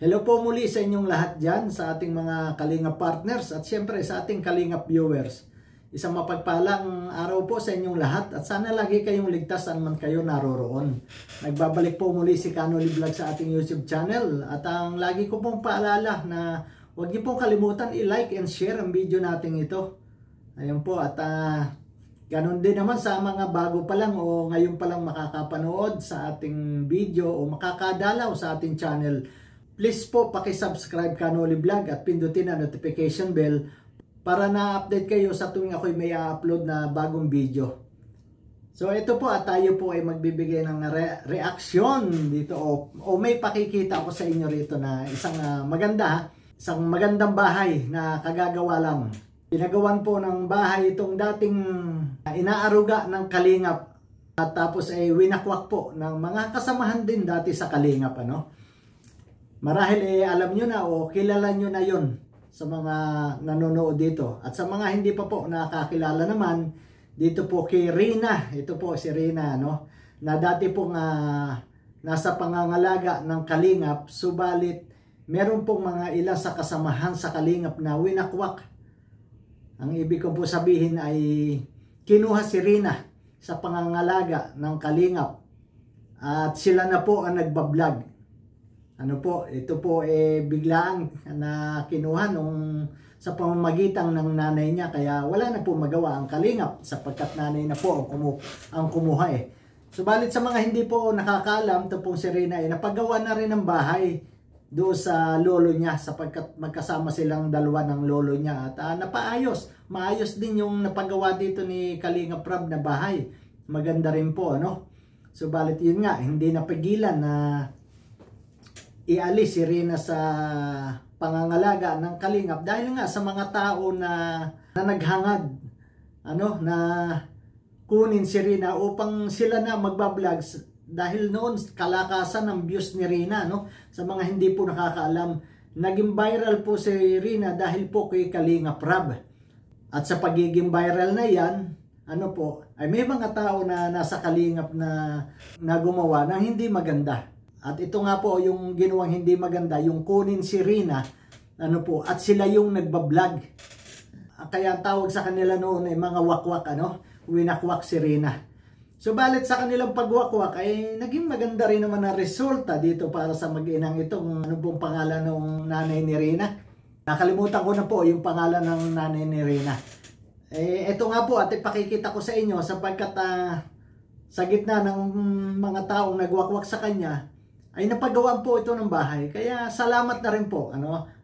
Hello po muli sa inyong lahat dyan, sa ating mga Kalingap partners at syempre sa ating Kalingap viewers. Isang mapagpalang araw po sa inyong lahat at sana lagi kayong ligtas saan man kayo naroroon. Nagbabalik po muli si Kanoli Vlog sa ating YouTube channel at ang lagi ko pong paalala na huwag niyo pong kalimutan i-like and share ang video natin ito. Ayun po at ganun din naman sa mga bago pa lang o ngayon pa lang makakapanood sa ating video o makakadalaw sa ating channel. Please po paki-subscribe Kanoli Vlog at pindutin ang notification bell para na-update kayo sa tuwing ako'y may upload na bagong video. So ito po at tayo po ay magbibigay ng reaksyon dito o may pakikita ako sa inyo rito na isang magandang bahay na kagagawa lang. Pinagawan po ng bahay itong dating inaaruga ng Kalingap at tapos ay winakwak po ng mga kasamahan din dati sa Kalingap ano. Marahil alam nyo na o kilala nyo na yon sa mga nanonood dito. At sa mga hindi pa po nakakilala naman, dito po kay Rina. Ito po si Rina, no? Na dati pong nasa pangangalaga ng Kalingap. Subalit, meron pong mga ilan sa kasamahan sa Kalingap na winakwak. Ang ibig ko po sabihin ay kinuha si Rina sa pangangalaga ng Kalingap. At sila na po ang nagbablog. Ano po, ito po biglaan na kinuha sa pamamagitan ng nanay niya kaya wala na po magawa ang Kalingap sapagkat nanay na po ang kumuha Subalit sa mga hindi po nakakaalam, ito pong si Rina napagawa na rin ng bahay doon sa lolo niya sapagkat magkasama silang dalawa ng lolo niya at maayos din yung napagawa dito ni Kalingap Rab na bahay. Maganda rin po ano. Subalit yun nga, hindi napigilan na ialis si Rina sa pangangalaga ng Kalingap dahil nga sa mga tao na naghangad na kunin si Rina upang sila na magbablog dahil noon kalakasan ng views ni Rina sa mga hindi po nakakaalam. Naging viral po si Rina dahil po kay Kalingap Rab. At sa pagiging viral na yan, ay may mga tao na nasa Kalingap na gumawa ng hindi maganda. At ito nga po yung ginawang hindi maganda, yung kunin si Rina, at sila yung nagbablog. Kaya tawag sa kanila noon ay mga wakwak, winakwak si Rina. Subalit sa kanilang pagwakwak ay naging maganda rin naman na resulta dito para sa mag-inang itong pong pangalan ng nanay ni Rina. Nakalimutan ko na po yung pangalan ng nanay ni Rina. Ito nga po at ipakikita ko sa inyo sapagkat sa gitna ng mga taong nagwakwak sa kanya, ay napagawa po ito ng bahay. Kaya salamat na rin po.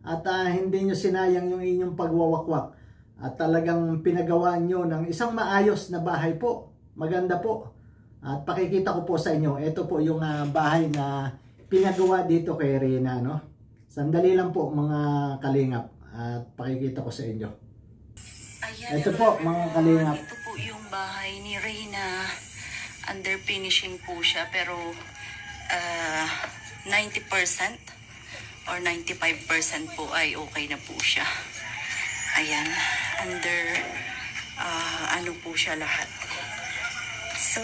At hindi nyo sinayang yung inyong pagwawakwak. At talagang pinagawa nyo ng isang maayos na bahay po. Maganda po. At pakikita ko po sa inyo. Ito po yung bahay na pinagawa dito kay Rina. Sandali lang po mga Kalingap. At pakikita ko sa inyo. Ayan, ito po mga Kalingap. Ito po yung bahay ni Rina. Under finishing po siya. Pero 90% or 95% po ay okay na po siya. Ayan, under po siya lahat. So,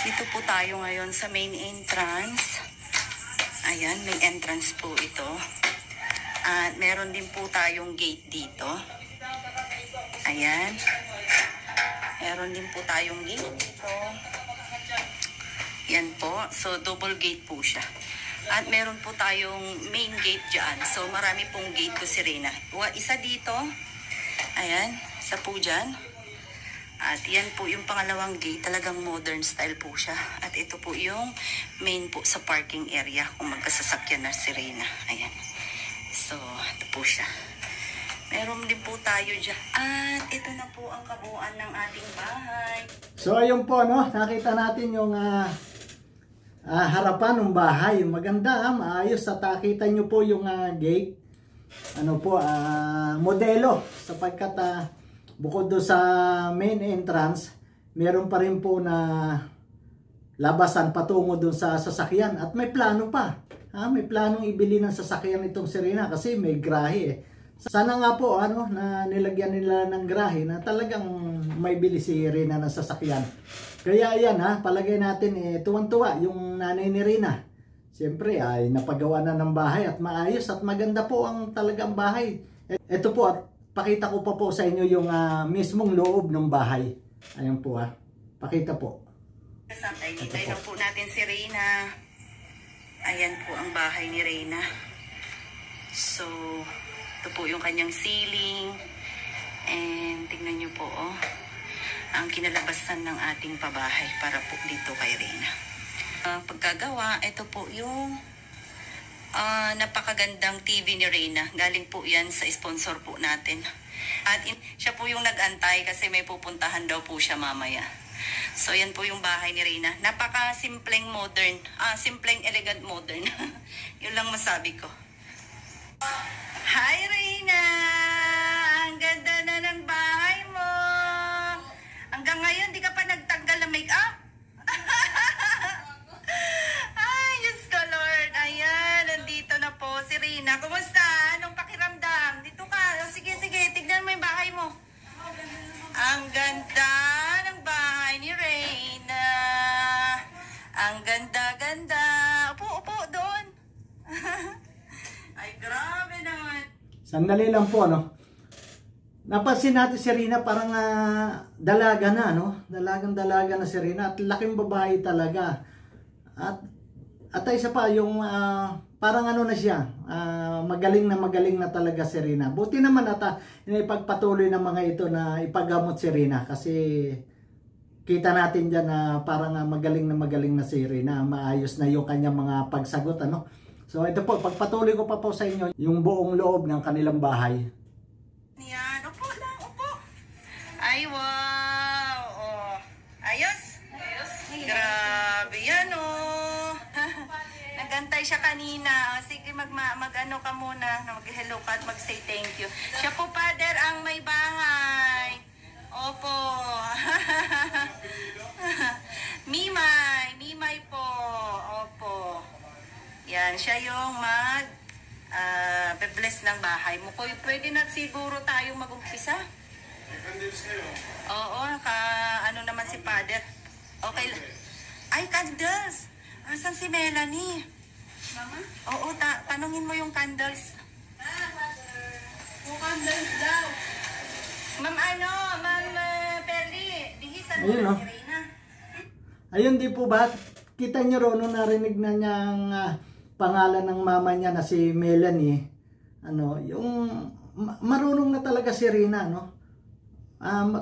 dito po tayo ngayon sa main entrance. Ayan, may entrance po ito. At meron din po tayong gate dito. Ayan. Meron din po tayong gate dito. Yan po. So, double gate po siya. At meron po tayong main gate dyan. So, marami pong gate po si Rina. Isa dito. Ayan. Isa po dyan. At yan po yung pangalawang gate. Talagang modern style po siya. At ito po yung main po sa parking area kung magkasasakyan na si Rina. Ayan. So, ito po siya. Meron din po tayo dyan. At ito na po ang kabuuan ng ating bahay. So, ayun po, nakita natin yung harapan ng bahay. Maganda, maayos. At nakita nyo po yung gate. Modelo. Sapagkat bukod do sa main entrance, meron pa rin po na labasan patungo doon sa sasakyan. At may plano pa. May planong ibili ng sasakyan itong si Rina kasi may grahe Sana nga po na nilagyan nila ng grahe na talagang may bili si Rina ng sasakyan. Kaya ayan palagay natin tuwang-tuwa yung nanay ni Rina siyempre ay napagawa na ng bahay at maayos at maganda po ang talagang bahay. Ito po, at pakita ko pa po sa inyo yung mismong loob ng bahay. Ayan po pakita po. Hintay lang po natin si Reyna. Ayan po ang bahay ni Reyna. So, ito po yung kanyang ceiling. And tingnan nyo po ang kinalabasan ng ating pabahay para po dito kay Reyna. Pagkagawa, ito po yung napakagandang TV ni Reyna. Galing po yan sa sponsor po natin. At siya po yung nag-antay kasi may pupuntahan daw po siya mamaya. So yan po yung bahay ni Reyna. Napaka-simpleng modern. Simpleng elegant modern. Yun lang masabi ko. Hi Reyna! Ang ganda na ng bahay mo! Hanggang ngayon, di ka pa nagtanggal ng make-up? Ay, Diyos ko Lord. Ayan, nandito na po si Reyna. Kumusta? Anong pakiramdam? Dito ka. Sige, tignan mo yung bahay mo. Ang ganda ng bahay ni Reyna. Ang ganda-ganda. Upo doon. Ay, grabe naman. Sandali lang po, Napansin natin si Reyna parang dalaga na, Dalagang-dalaga na si Reyna at laking babae talaga. At isa pa, yung parang na siya, magaling na talaga si Reyna. Buti naman ipagpatuloy ng mga ito na ipagamot si Reyna kasi kita natin dyan na parang magaling na si Reyna. Maayos na yung kanyang mga pagsagot, So ito po, pagpatuloy ko pa po sa inyo yung buong loob ng kanilang bahay. Yan, upo lang, upo. Ay, wow. Ayos? Grabe yan, Nagantay siya kanina. Sige, mag-ano ka muna. Mag-hello ka at mag-say thank you. Siya po, Father, ang may bahay. Opo. Mimay po. Opo. Yan, siya yung bless ng bahay mo. Pwede na siguro tayong mag-umpisa. Oo, ano naman si Father. Okay. Ay, candles. Asan si Melanie? Mama? Oo, tanungin mo yung candles. Father. Yung candles daw. Ma'am Perli, bihisan mo na si Reyna. Ayun, di po ba? Kita nyo ro, narinig na niyang pangalan ng mama niya na si Melanie. Yung marunong na talaga si Reyna,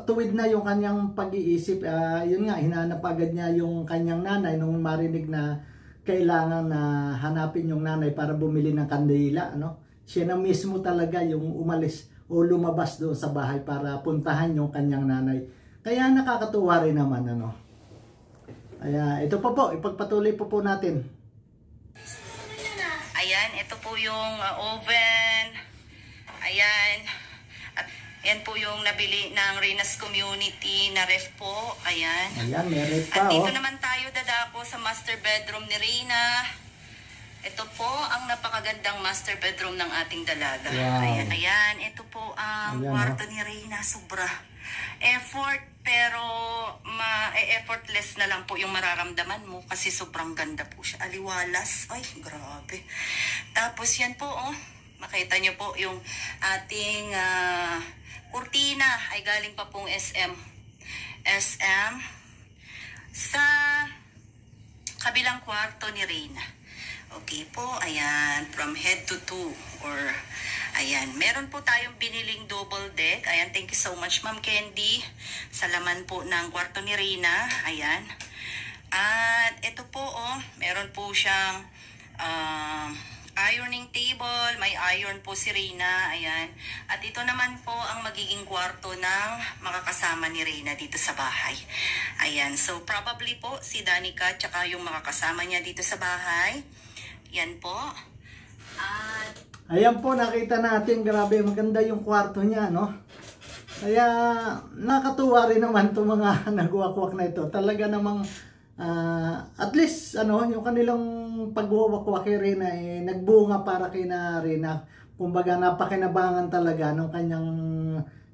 tuwid na yung kanyang pag-iisip. Yun nga, hinanap agad niya yung kanyang nanay nung marinig na kailangan na hanapin yung nanay para bumili ng kandila. Siya na mismo talaga yung umalis o lumabas doon sa bahay para puntahan yung kanyang nanay. Kaya nakakatuwa rin naman. Kaya ito po, ipagpatuloy po natin. Ayan, ito po yung oven. Ayan. At yan po yung nabili ng Reyna's Community na ref po. Ayan. Ayan, may ref pa. At dito naman tayo dadako sa master bedroom ni Reyna. Ito po ang napakagandang master bedroom ng ating dalaga. Wow. Ayan, ito po ang kwarto ni Reyna. Sobra effort, pero effortless na lang po yung mararamdaman mo kasi sobrang ganda po siya. Aliwalas. Ay, grabe. Tapos yan po, makita nyo po yung ating kurtina ay galing pa pong SM sa kabilang kwarto ni Reyna. Okay po, ayan, from head to toe, or ayan, meron po tayong biniling double deck. Ayan, thank you so much Ma'am Candy sa laman po ng kwarto ni Reyna. Ayan. At ito po, meron po siyang ironing table. May iron po si Reyna. Ayan. At ito naman po ang magiging kwarto ng makakasama ni Reyna dito sa bahay. Ayan. So, probably po si Danica tsaka yung makakasama niya dito sa bahay. Yan po. At ayan po, nakita natin, grabe, maganda yung kwarto niya, Kaya, nakatuwa rin naman itong mga nagwakwak na ito. Talaga namang, at least, yung kanilang pagwawakwak kay Reyna, nagbunga para kay na Reyna. Kumbaga, napakinabangan talaga ng kanyang,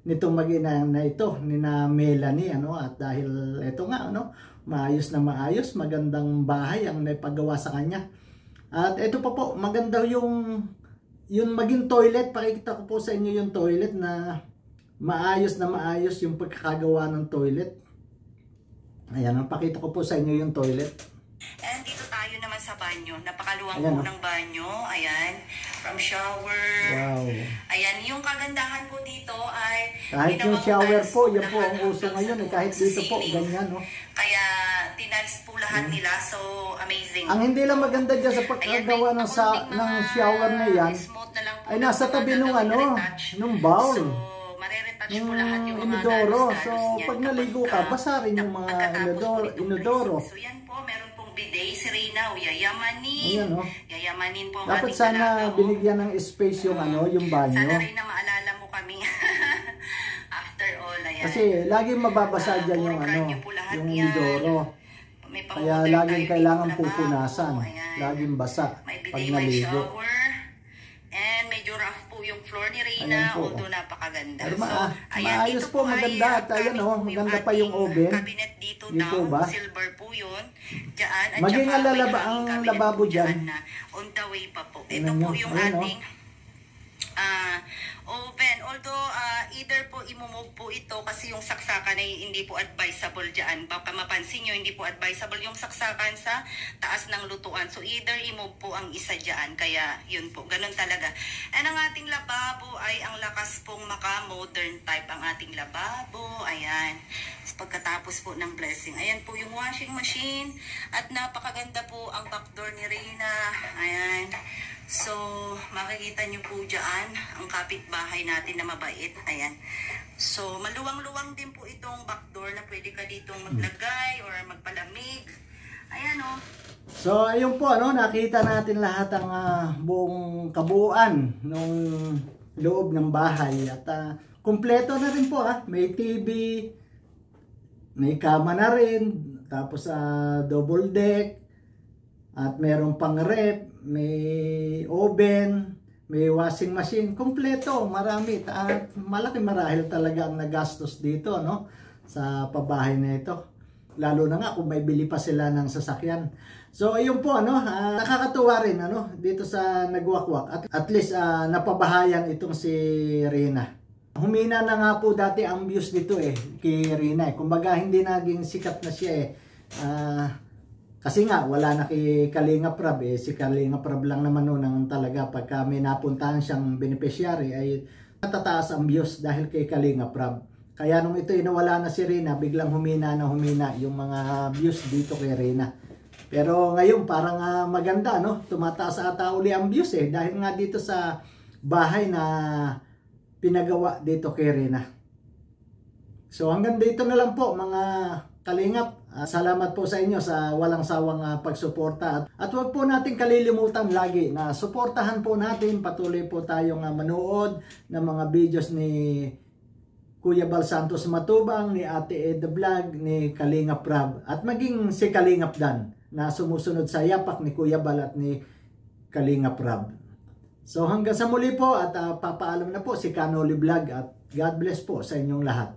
nitong mag-ina na ito, ni na Melanie, At dahil ito nga, maayos na maayos, magandang bahay ang naipagawa sa kanya. At ito pa po, maganda yung maging toilet. Pakikita ko po sa inyo yung toilet na maayos yung pagkakagawa ng toilet. Ayan, ang pakita ko po sa inyo yung toilet. And dito tayo naman sa banyo. Napakaluwang Ayan, po ng banyo. Ayan, from shower. Wow. Ayan, yung kagandahan po dito ay Kahit yung shower po, yan po ang uso ngayon. Kahit dito po, ganyan. No? Kaya tinalis po lahat nila. So, amazing. Ang hindi lang maganda dyan sa pagkagawa ng shower na yan, ay nasa tabi nung nung bowl. So, mariretouch po lahat yung mga inodoro. dalos-dalos So, niyan pag naligo ka, basa rin yung mga inodoro. So, yan po, meron pong bidet si Reyna. Yayamanin. Ayan, no? Yayamanin po ang Dapat ating sana dalaga, binigyan ng space yung yung banyo. Sana rin na maalala mo kami. After all, ayan. Kasi laging mababasa dyan yung yung inodoro. Kaya laging kailangan pupunasan. Laging basa may pag bidet, may naligo. shower. And medyo rough po yung floor ni Reyna, although napakaganda. Pero ayan, maayos dito po, maganda. At ayan maganda pa yung oven. Cabinet dito Dito daw, ba? silver po yun. Diyan, at Maging saka may ang cabinet lababo po dyan. na on the way pa po. Ito Tingnan po nyo, yung ayan, ating oven. Although either po imumove po ito kasi yung saksakan ay hindi po advisable dyan. Baka mapansin nyo, hindi po advisable yung saksakan sa taas ng lutuan. So either imove po ang isa dyan. Kaya yun po, ganun talaga. And ang ating lababo ay ang lakas pong maka-modern type ang ating lababo. Ayan. Pagkatapos po ng blessing. Ayan po yung washing machine. At napakaganda po ang backdoor ni Reyna. Ayan. So, makikita nyo po dyan ang kapitbahay natin na mabait. Ayan. So, maluwang-luwang din po itong backdoor na pwede ka ditong maglagay or magpalamig. Ayan o. So, ayun po, nakita natin lahat ang buong kabuuan ng loob ng bahay. At kumpleto na rin po. May TV, may kama na rin, tapos double deck, at meron pang rep, may oven, may washing machine, kumpleto, marami. At malaki marahil talaga ang nagastos dito, sa pabahay na ito. Lalo na nga kung may bili pa sila ng sasakyan. So ayun po, nakakatuwa rin dito sa Nagwakwak. At least napabahayan itong si Reyna. Humina na nga po dati ang views dito kay Reyna. Kumbaga hindi naging sikat na siya kasi nga wala na kay Kalinga Prab si Kalinga Prab lang naman noon talaga pagka may napuntahan siyang beneficiary ay natataas ang views dahil kay Kalinga Prab. Kaya nung ito nawala na si Reyna, biglang humina yung mga views dito kay Reyna. Pero ngayon parang maganda tumataas ata uli ang views dahil nga dito sa bahay na pinagawa dito kay Reyna. So hanggang dito na lang po mga kalingap. Salamat po sa inyo sa walang sawang pagsuporta. At huwag po natin kalilimutan lagi na suportahan po natin. Patuloy po tayong manood ng mga videos ni Kuya Bal Santos Matubang, ni Ate Ed the Vlog, ni Kalingap Prab. At maging si Kalingap Dan na sumusunod sa yapak ni Kuya Bal at ni Kalingap Prab. So hanggang sa muli po at papaalam na po si Kanoli Vlog at God bless po sa inyong lahat.